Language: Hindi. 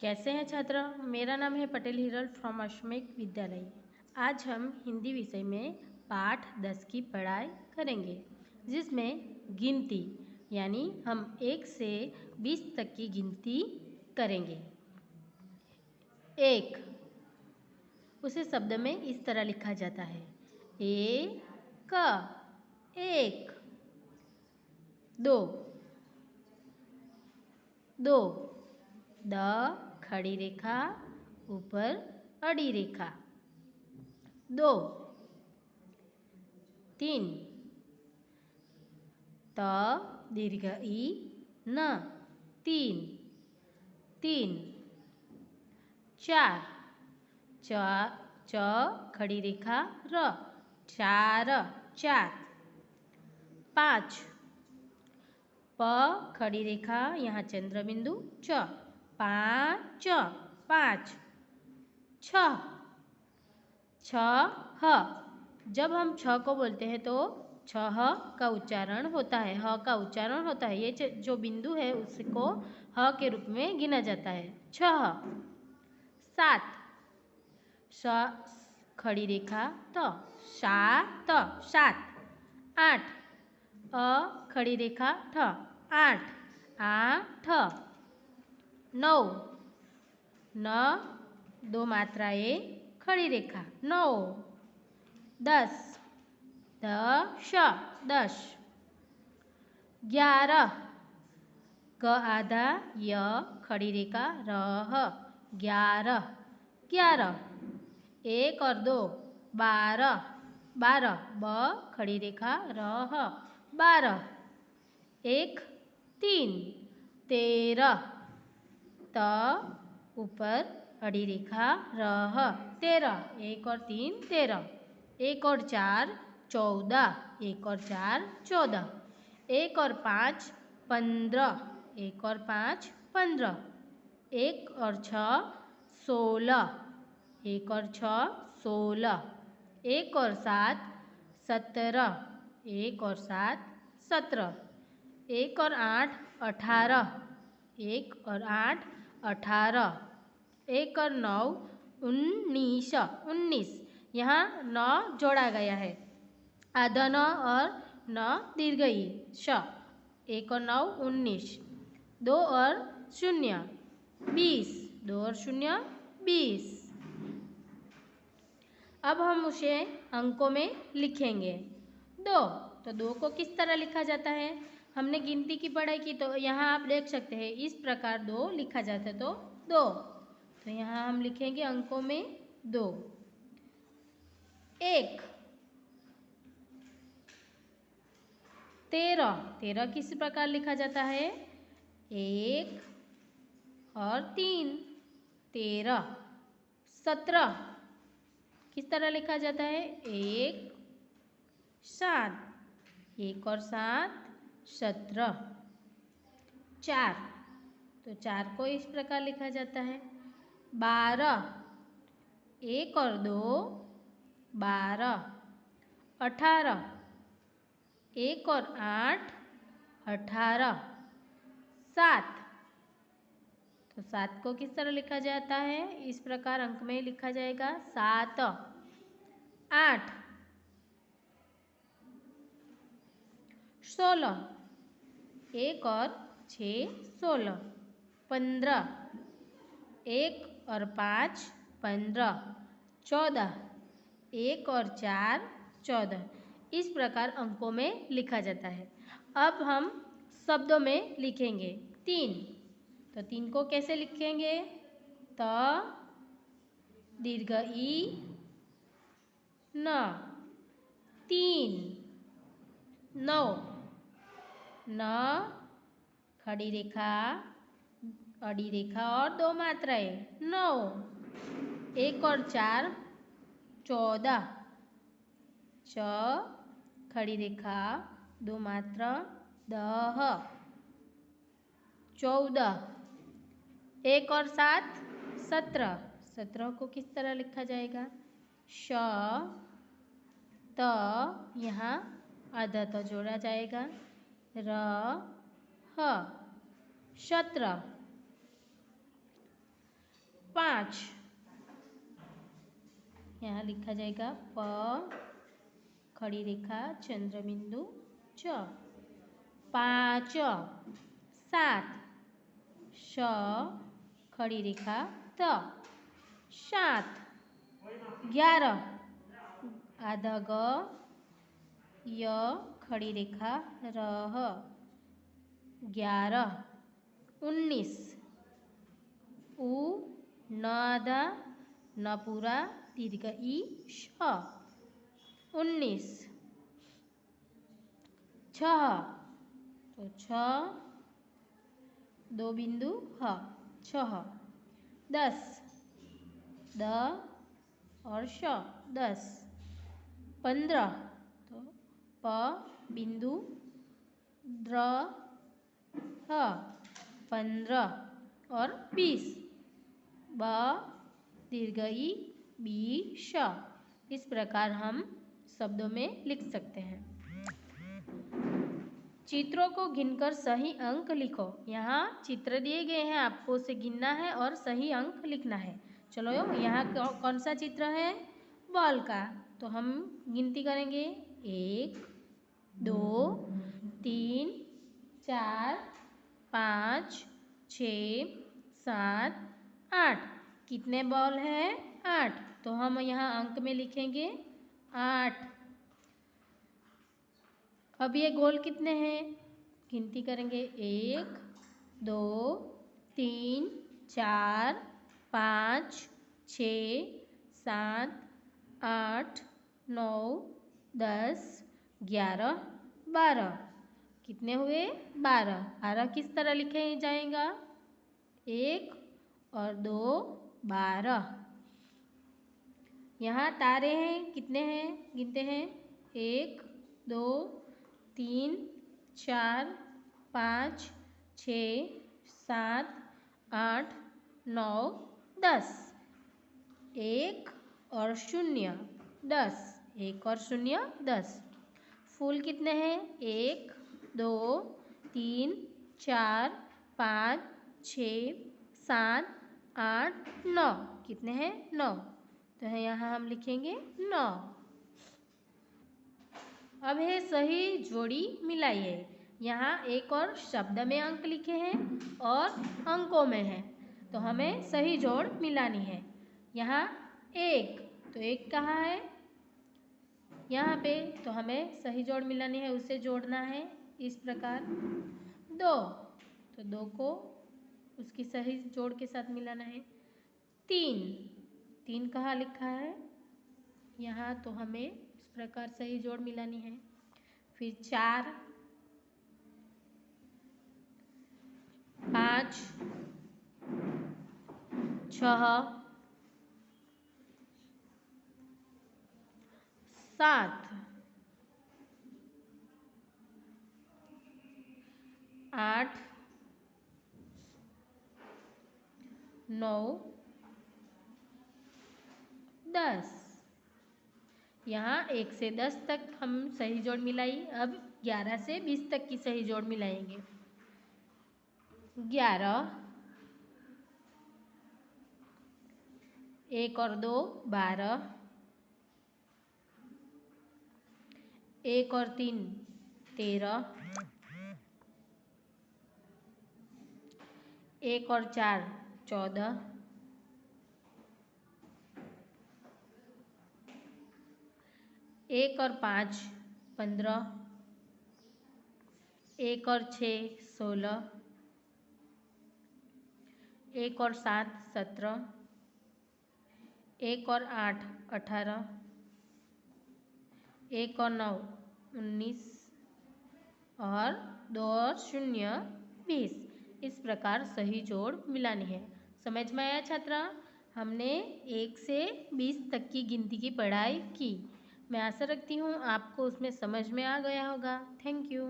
कैसे हैं छात्र। मेरा नाम है पटेल हिरल फ्रॉम अश्वमेघ विद्यालय। आज हम हिंदी विषय में पाठ 10 की पढ़ाई करेंगे, जिसमें गिनती यानी हम 1 से 20 तक की गिनती करेंगे। 1 उसे शब्द में इस तरह लिखा जाता है, एक, 2, 2, द खड़ी रेखा ऊपर अड़ी रेखा, 2, 3, त दीर्घ ई न 3, 3, 4, च खड़ी रेखा र 4, 4, 5, प खड़ी रेखा यहाँ चंद्र बिंदु च 5, 5, 6, 6 जब हम 6 को बोलते हैं तो 6 का उच्चारण होता है, ह का उच्चारण होता है। ये जो बिंदु है उसको ह के रूप में गिना जाता है। 6, 7, स खड़ी रेखा त 7, 7, 8, अ खड़ी रेखा ठ 8, 8, 9, न दो मात्राएं खड़ी रेखा 9, 10, 10, 11, ग आधा य खड़ी रेखा रह 11, 11, 1 और 2 12, 12, ब खड़ी रेखा रह 12, 1, 3, 13, त ऊपर अड़ी रेखा रह 13, 1 और 3 13, 1 और 4 14, 1 और 4 14, 1 और 5 15, 1 और 5 15, 1 और 6 16, 1 और 6 16, 1 और 7 17, 1 और 7 17, 1 और 8 18, 1 और 8 18, 1 और 9 19, 19, यहाँ 9 जोड़ा गया है, आधा न और न दीर्घ ई श, 1 और 9 19, 2 और 0 20, 2 और 0 20। अब हम उसे अंकों में लिखेंगे। 2 तो 2 को किस तरह लिखा जाता है, हमने गिनती की पढ़ाई की तो यहाँ आप देख सकते हैं इस प्रकार 2 लिखा जाता है। तो 2 तो यहाँ हम लिखेंगे अंकों में 2। 1 13, 13 किस प्रकार लिखा जाता है, 1 और 3 13, 17 किस तरह लिखा जाता है, 1 7, 1 और 7 17, 4 तो 4 को इस प्रकार लिखा जाता है, 12, 1 और 2 12, 18, 1 और 8 18, 7 तो 7 को किस तरह लिखा जाता है, इस प्रकार अंक में लिखा जाएगा 7, 8 16, 1 और 6 16, 15, 1 और 5 15, 14, 1 और 4 14, इस प्रकार अंकों में लिखा जाता है। अब हम शब्दों में लिखेंगे। 3 तो 3 को कैसे लिखेंगे, त दीर्घ ई न 3, 9 न खड़ी रेखा अड़ी रेखा और 2 मात्राएं 9, 1 और 4 14, च खड़ी रेखा 2 मात्रा 10, 14, 1 और 7 17, 17 को किस तरह लिखा जाएगा, श त यहाँ आधा तो जोड़ा जाएगा, र ह 17, 5। यहाँ लिखा जाएगा प खड़ी रेखा चंद्र बिंदु च। 5 7 श खड़ी रेखा त। 7 11 आधा ग य खड़ी रेखा रह। 11 19 उ न आधा न पूरा दीर्घ ई श। 19 6 तो 6 दो बिंदु ह 6। 10 द और श 10। 15 तो प बिंदु द्र ह 15 और 20 ब दीर्घ ई बी श। इस प्रकार हम शब्दों में लिख सकते हैं। चित्रों को गिनकर सही अंक लिखो। यहाँ चित्र दिए गए हैं, आपको उसे गिनना है और सही अंक लिखना है। चलो यहाँ कौन सा चित्र है? बॉल का। तो हम गिनती करेंगे 1 2 3 4 5 6 7 8। कितने बॉल है? 8। तो हम यहाँ अंक में लिखेंगे 8। अब ये गोल कितने हैं? गिनती करेंगे 1 2 3 4 5 6 7 8 9 10 11 12। कितने हुए? 12। 12 किस तरह लिखे जाएगा? 1 और 2 12। यहाँ तारे हैं, कितने हैं? गिनते हैं 1 2 3 4 5 6 7 8 9 10। 1 और 0 10। 1 और 0 10। फूल कितने हैं? 1 2 3 4 5 6 7 8 9। कितने हैं? 9। तो है यहाँ हम लिखेंगे 9। अब है सही जोड़ी मिलाइए। यहाँ एक और शब्द में अंक लिखे हैं और अंकों में है, तो हमें सही जोड़ मिलानी है। यहाँ 1 तो 1 कहाँ है? यहाँ पे। तो हमें सही जोड़ मिलानी है, उसे जोड़ना है इस प्रकार। 2 तो 2 को उसकी सही जोड़ के साथ मिलाना है। 3 कहाँ लिखा है? यहाँ। तो हमें इस प्रकार सही जोड़ मिलानी है। फिर 4 5 6 7 8 9 10। यहाँ 1 से 10 तक हम सही जोड़ मिलाई। अब 11 से 20 तक की सही जोड़ मिलाएंगे। 11 1 और 2 12। 1 और 3 13। 1 और 4 14। 1 और 5 15। 1 और 6 16। 1 और 7 17। 1 और 8 18। 1 और 9 19 और 2 और 0 20। इस प्रकार सही जोड़ मिलानी है। समझ में आया छात्रा? हमने 1 से 20 तक की गिनती की पढ़ाई की। मैं आशा रखती हूँ आपको उसमें समझ में आ गया होगा। Thank you.